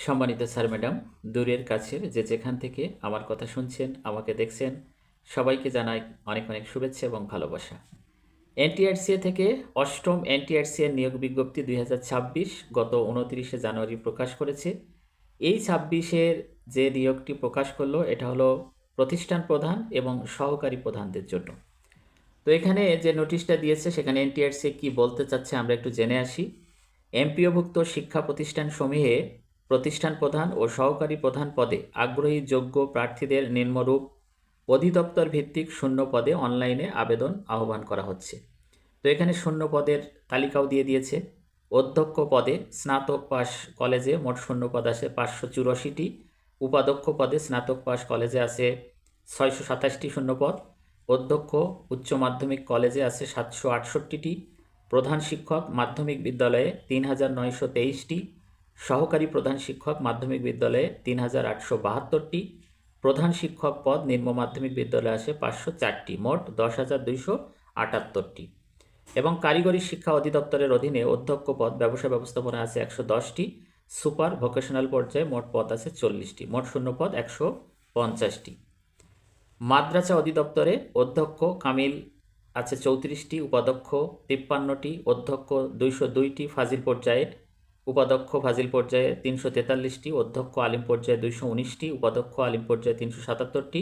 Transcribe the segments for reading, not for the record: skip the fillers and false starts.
সম্মানিত sir madam, দূরের কাছের যে যেখান থেকে আমার কথা শুনছেন, আমাকে দেখছেন, সবাইকে জানাই অনেক অনেক শুভেচ্ছা এবং ভালোবাসা। এনটিআরসিএ থেকে অষ্টম এনটিআরসিএ নিয়োগ বিজ্ঞপ্তি 2026 গত 29শে জানুয়ারি প্রকাশ করেছে। এই 26-এর যে নিয়োগটি প্রকাশ করলো এটা হলো প্রতিষ্ঠান প্রধান এবং সহকারী প্রধানদের জন্য। তো এখানে যে নোটিশটা দিয়েছে সেখানে এনটিআরসি কি বলতে চাচ্ছে আমরা একটু জেনে আসি। এমপিওভুক্ত শিক্ষা প্রতিষ্ঠান সমূহে প্রতিষ্ঠান প্রধান ও সহকারী প্রধান পদে আগ্রহী যোগ্য প্রার্থীদের নিম্নরূপ অধিদপ্তর ভিত্তিক শূন্য পদে অনলাইনে আবেদন আহ্বান করা হচ্ছে। তো এখানে শূন্য পদের তালিকাও দিয়ে দিয়েছে। অধ্যক্ষ পদে স্নাতক পাস কলেজে মোট শূন্য পদ আছে 584টি, উপাধ্যক্ষ পদে স্নাতক পাস কলেজে আছে 627টি শূন্য পদ, অধ্যক্ষ উচ্চ মাধ্যমিক কলেজে আছে 768টি, প্রধান শিক্ষক মাধ্যমিক বিদ্যালয়ে 3923টি, সহকারী প্রধান শিক্ষক মাধ্যমিক বিদ্যালয়ে 3872টি, প্রধান শিক্ষক পদ নিম্ন মাধ্যমিক বিদ্যালয়ে আছে 504টি, মোট 10,278টি। এবং কারিগরি শিক্ষা অধিদপ্তরের অধীনে অধ্যক্ষ পদ ব্যবসা ব্যবস্থাপনা আছে 110টি, সুপার ভোকেশনাল পর্যায়ে মোট পদ আছে 40টি, মোট শূন্য পদ 150টি। মাদ্রাসা অধিদপ্তরে অধ্যক্ষ কামিল আছে 34টি, উপাধ্যক্ষ 53টি, অধ্যক্ষ 202টি ফাজিল পর্যায়ে, উপাধ্যক্ষ ফাজিল পর্যায়ে 343টি, অধ্যক্ষ আলিম পর্যায়ে 219টি, উপাধ্যক্ষ আলিম পর্যায়ে 377টি,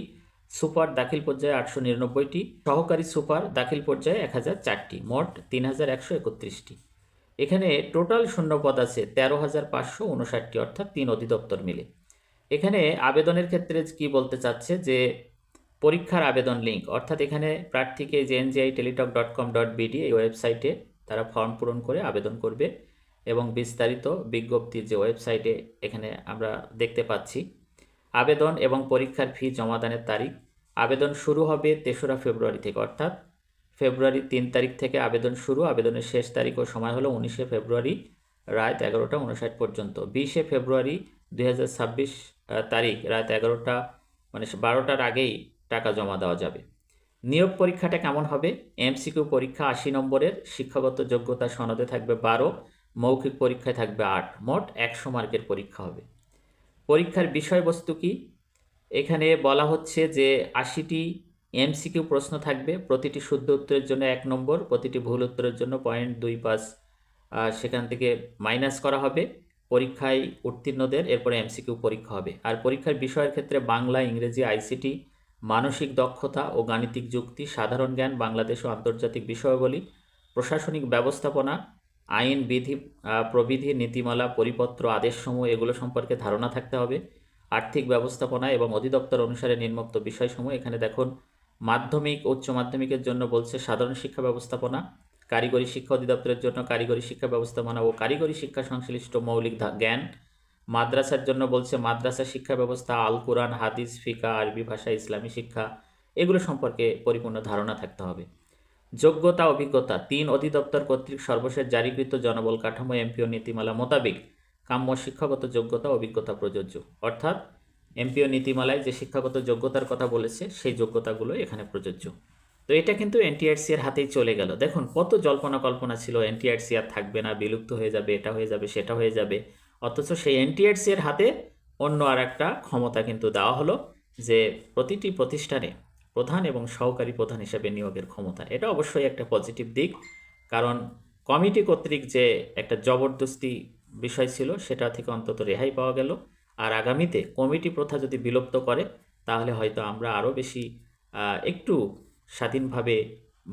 সুপার দাখিল পর্যায়ে 899টি, সহকারী সুপার দাখিল পর্যায়ে 1004টি, মোট 3131টি। এখানে টোটাল শূন্যপদ আছে 13,559টি, অর্থাৎ 3 অধিদপ্তর মিলে। এখানে আবেদনের ক্ষেত্রে কি বলতে চাচ্ছে যে পরীক্ষার আবেদন লিঙ্ক, অর্থাৎ এখানে প্রার্থীকে যে ngi.teletalk.com.bd এই ওয়েবসাইটে তারা ফর্ম পূরণ করে আবেদন করবে এবং বিস্তারিত বিজ্ঞপ্তির যে ওয়েবসাইটে এখানে আমরা দেখতে পাচ্ছি। আবেদন এবং পরীক্ষার ফি জমাদানের তারিখ, আবেদন শুরু হবে 3রা ফেব্রুয়ারি থেকে, অর্থাৎ ফেব্রুয়ারি 3 তারিখ থেকে আবেদন শুরু। আবেদনের শেষ তারিখ ও সময় হলো 19শে ফেব্রুয়ারি রাত 11টা 59 পর্যন্ত। 20শে ফেব্রুয়ারি 2026 তারিখ রাত 11টা মানে 12টার আগেই টাকা জমা দেওয়া যাবে। নিয়োগ পরীক্ষাটা কেমন হবে? এমসিকিউ পরীক্ষা 80 নম্বরের, শিক্ষাগত যোগ্যতা সনদে থাকবে 12, মৌখিক পরীক্ষায় থাকবে 8, মোট 100 মার্কের পরীক্ষা হবে। পরীক্ষার বিষয়বস্তু কি? এখানে বলা হচ্ছে যে 80টি এমসিকিউ প্রশ্ন থাকবে, প্রতিটি শুদ্ধ উত্তরের জন্য 1 নম্বর, প্রতিটি ভুল উত্তরের জন্য 0.25 সেখান থেকে মাইনাস করা হবে। পরীক্ষায় উত্তীর্ণদের এরপরে এমসিকিউ পরীক্ষা হবে। আর পরীক্ষার বিষয়ের ক্ষেত্রে বাংলা, ইংরেজি, আইসিটি, মানসিক দক্ষতা ও গাণিতিক যুক্তি, সাধারণ জ্ঞান, বাংলাদেশ ও আন্তর্জাতিক বিষয়াবলী, প্রশাসনিক ব্যবস্থাপনা, আইন বিধি প্রবিধি, নীতিমালা, পরিপত্র, আদেশসমূহ এগুলো সম্পর্কে ধারণা থাকতে হবে। আর্থিক ব্যবস্থাপনা এবং অধিদপ্তর অনুসারে নিম্নোক্ত বিষয়সমূহ, এখানে দেখুন মাধ্যমিক উচ্চ মাধ্যমিকের জন্য বলছে সাধারণ শিক্ষা ব্যবস্থাপনা, কারিগরি শিক্ষা অধিদপ্তরের জন্য কারিগরি শিক্ষা ব্যবস্থাপনা ও কারিগরি শিক্ষা সংশ্লিষ্ট মৌলিক জ্ঞান, মাদ্রাসার জন্য বলছে মাদ্রাসা শিক্ষা ব্যবস্থা, আল কোরআন, হাদিস, ফিকা, আরবি ভাষা, ইসলামী শিক্ষা এগুলো সম্পর্কে পরিপূর্ণ ধারণা থাকতে হবে। যোগ্যতা অভিজ্ঞতা, 3 অধিদপ্তর কর্তৃক সর্বশেষ জারিকৃত জনবল কাঠামো এমপিও নীতিমালা মোতাবেক কাম্য শিক্ষাগত যোগ্যতা অভিজ্ঞতা প্রযোজ্য, অর্থাৎ এমপিও নীতিমালায় যে শিক্ষাগত যোগ্যতার কথা বলেছে সেই যোগ্যতাগুলো এখানে প্রযোজ্য। তো এটা কিন্তু এনটিআরসি এর হাতেই চলে গেল। দেখুন কত জল্পনা কল্পনা ছিল এনটিআরসি আর থাকবে না, বিলুপ্ত হয়ে যাবে, এটা হয়ে যাবে, সেটা হয়ে যাবে, অথচ সেই এনটিআরসি এর হাতে অন্য আর একটা ক্ষমতা কিন্তু দেওয়া হলো যে প্রতিটি প্রতিষ্ঠানে প্রধান এবং সহকারী প্রধান হিসেবে নিয়োগের ক্ষমতা। এটা অবশ্যই একটা পজিটিভ দিক, কারণ কমিটি কর্তৃক যে একটা জবরদস্তি বিষয় ছিল সেটা থেকে অন্তত রেহাই পাওয়া গেল। আর আগামীতে কমিটি প্রথা যদি বিলুপ্ত করে তাহলে হয়তো আমরা আরও বেশি একটু স্বাধীনভাবে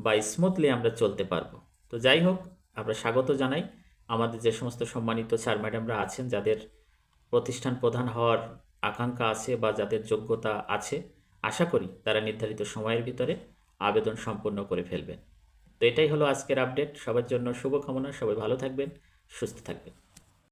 বা স্মুথলি আমরা চলতে পারবো। তো যাই হোক, আমরা স্বাগত জানাই আমাদের যে সমস্ত সম্মানিত স্যার ম্যাডামরা আছেন যাদের প্রতিষ্ঠান প্রধান হওয়ার আকাঙ্ক্ষা আছে বা যাদের যোগ্যতা আছে, আশা করি তারা নির্ধারিত সময়ের ভিতরে আবেদন সম্পূর্ণ করে ফেলবেন। তো এটাই হলো আজকের আপডেট। সবার জন্য শুভকামনা, সবাই ভালো থাকবেন, সুস্থ থাকবেন।